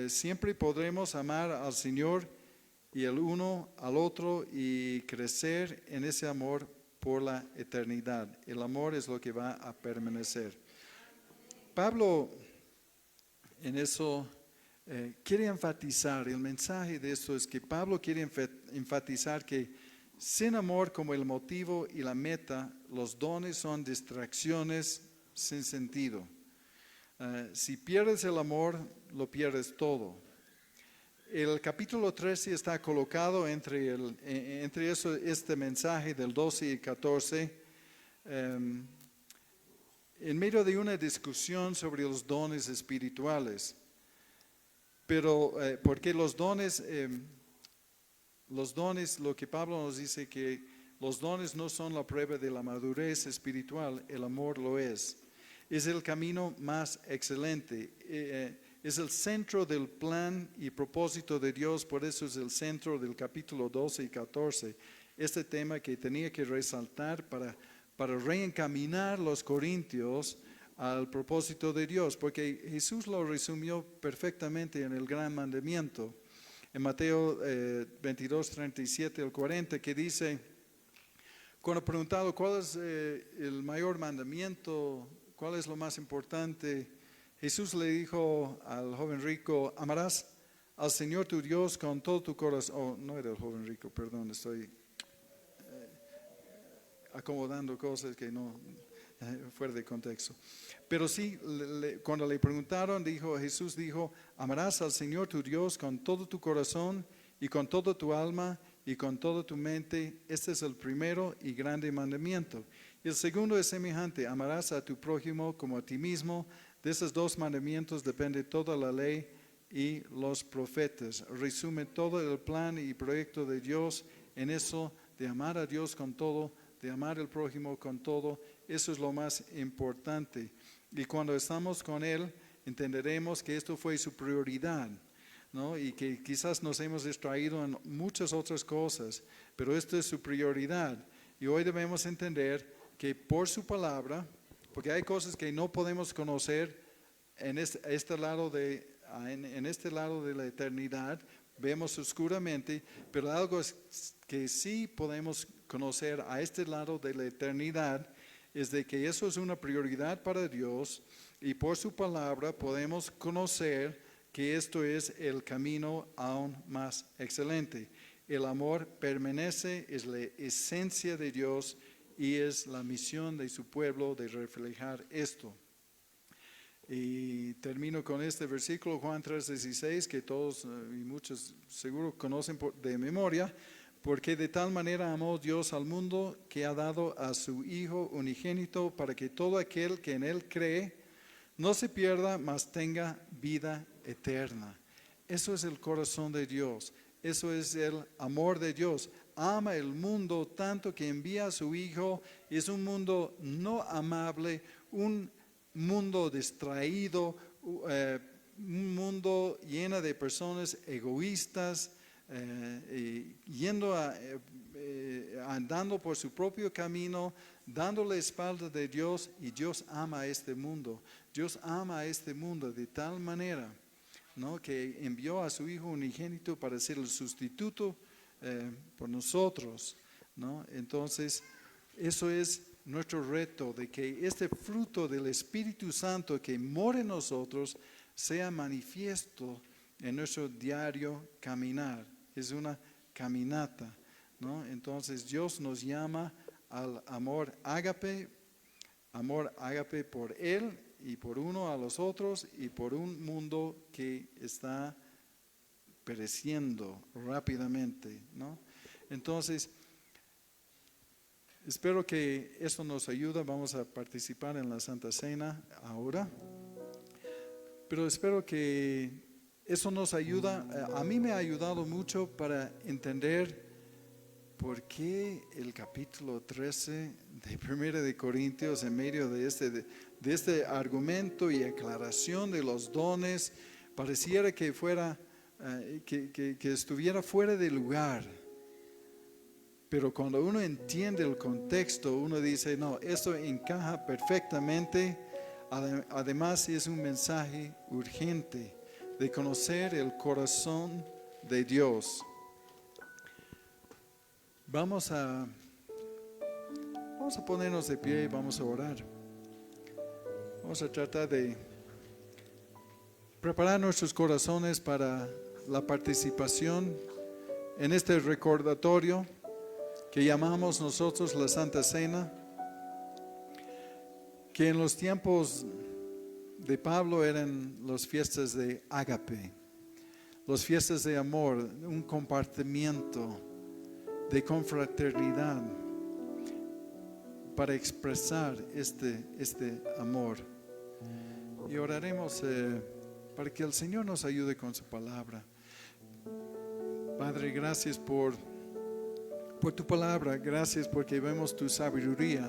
siempre podremos amar al Señor y el uno al otro y crecer en ese amor por la eternidad. El amor es lo que va a permanecer. Pablo en eso quiere enfatizar, el mensaje de esto es que Pablo quiere enfatizar que sin amor como el motivo y la meta, los dones son distracciones sin sentido. Si pierdes el amor, lo pierdes todo. El capítulo 13 está colocado entre este mensaje del 12 y 14, en medio de una discusión sobre los dones espirituales. Pero, porque los dones, lo que Pablo nos dice que los dones no son la prueba de la madurez espiritual, el amor lo es. Es el camino más excelente. Es el centro del plan y propósito de Dios, por eso es el centro del capítulo 12 y 14. Este tema que tenía que resaltar para reencaminar los corintios al propósito de Dios, porque Jesús lo resumió perfectamente en el gran mandamiento, en Mateo 22, 37 al 40, que dice, cuando preguntado cuál es el mayor mandamiento, cuál es lo más importante, Jesús le dijo al joven rico, amarás al Señor tu Dios con todo tu corazón. Oh, no era el joven rico, perdón, estoy acomodando cosas que no, fuera de contexto. Pero sí, cuando le preguntaron, Jesús dijo, amarás al Señor tu Dios con todo tu corazón y con toda tu alma y con toda tu mente. Este es el primero y grande mandamiento. Y el segundo es semejante, amarás a tu prójimo como a ti mismo. De esos dos mandamientos depende toda la ley y los profetas. Resume todo el plan y proyecto de Dios en eso de amar a Dios con todo, de amar al prójimo con todo. Eso es lo más importante. Y cuando estamos con Él, entenderemos que esto fue su prioridad, ¿no? Y que quizás nos hemos distraído en muchas otras cosas, pero esto es su prioridad. Y hoy debemos entender que por su palabra, porque hay cosas que no podemos conocer en este lado de la eternidad, vemos oscuramente, pero algo que sí podemos conocer a este lado de la eternidad es de que eso es una prioridad para Dios y por su palabra podemos conocer que esto es el camino aún más excelente. El amor permanece, es la esencia de Dios y es la misión de su pueblo de reflejar esto. Y termino con este versículo, Juan 3:16, que todos y muchos seguro conocen de memoria. Porque de tal manera amó Dios al mundo que ha dado a su Hijo unigénito para que todo aquel que en Él cree no se pierda, mas tenga vida eterna. Eso es el corazón de Dios. Eso es el amor de Dios. Ama el mundo tanto que envía a su Hijo. Es un mundo no amable, un mundo distraído, un mundo lleno de personas egoístas, andando por su propio camino, dándole espalda de Dios, y Dios ama a este mundo. Dios ama a este mundo de tal manera, ¿no?, que envió a su Hijo unigénito para ser el sustituto por nosotros, ¿no? Entonces, eso es nuestro reto, de que este fruto del Espíritu Santo que mora en nosotros sea manifiesto en nuestro diario caminar. Es una caminata, ¿no? Entonces Dios nos llama al amor ágape por Él y por uno a los otros y por un mundo que está pereciendo rápidamente, ¿no? Entonces, espero que esto nos ayude. Vamos a participar en la Santa Cena ahora, pero espero que eso nos ayuda. A mí me ha ayudado mucho para entender por qué el capítulo 13 de 1 de Corintios, en medio de este argumento y aclaración de los dones, pareciera que fuera que estuviera fuera de lugar. Pero cuando uno entiende el contexto, uno dice, no, esto encaja perfectamente. Además, es un mensaje urgente de conocer el corazón de Dios. Vamos a ponernos de pie y vamos a orar. Vamos a tratar de preparar nuestros corazones para la participación en este recordatorio que llamamos nosotros la Santa Cena, que en los tiempos de Pablo eran las fiestas de ágape, las fiestas de amor, un compartimiento de confraternidad para expresar este amor. Y oraremos para que el Señor nos ayude con su palabra. Padre, gracias por tu palabra. Gracias porque vemos tu sabiduría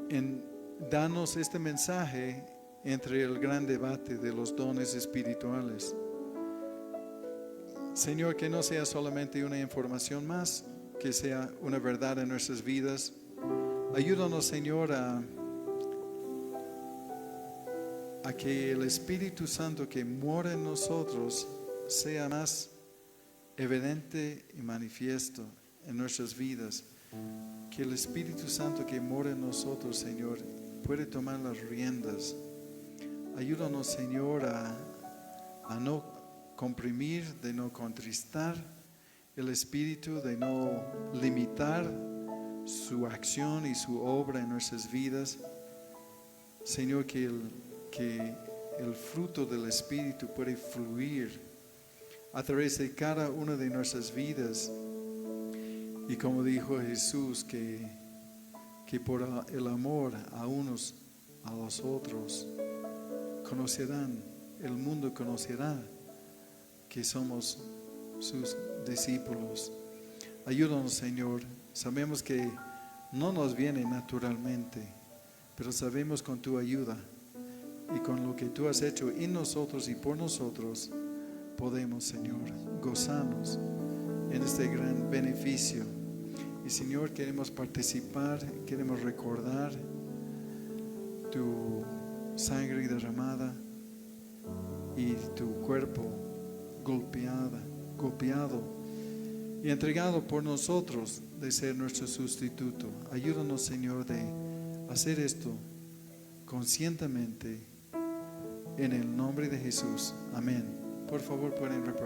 en darnos este mensaje entre el gran debate de los dones espirituales. Señor, que no sea solamente una información más, que sea una verdad en nuestras vidas. Ayúdanos, Señor, a que el Espíritu Santo que mora en nosotros sea más evidente y manifiesto en nuestras vidas. Que el Espíritu Santo que mora en nosotros, Señor, puede tomar las riendas. Ayúdanos, Señor, a no comprimir, de no contristar el Espíritu, de no limitar su acción y su obra en nuestras vidas. Señor, que el fruto del Espíritu puede fluir a través de cada una de nuestras vidas. Y como dijo Jesús, que por el amor a unos a los otros el mundo conocerá que somos sus discípulos. Ayúdanos, Señor. Sabemos que no nos viene naturalmente, pero sabemos con tu ayuda y con lo que tú has hecho en nosotros y por nosotros, podemos, Señor, gozarnos en este gran beneficio. Y, Señor, queremos participar, queremos recordar tu sangre derramada y tu cuerpo golpeado y entregado por nosotros, de ser nuestro sustituto. Ayúdanos, Señor, de hacer esto conscientemente, en el nombre de Jesús. Amén. Por favor, pueden reparar.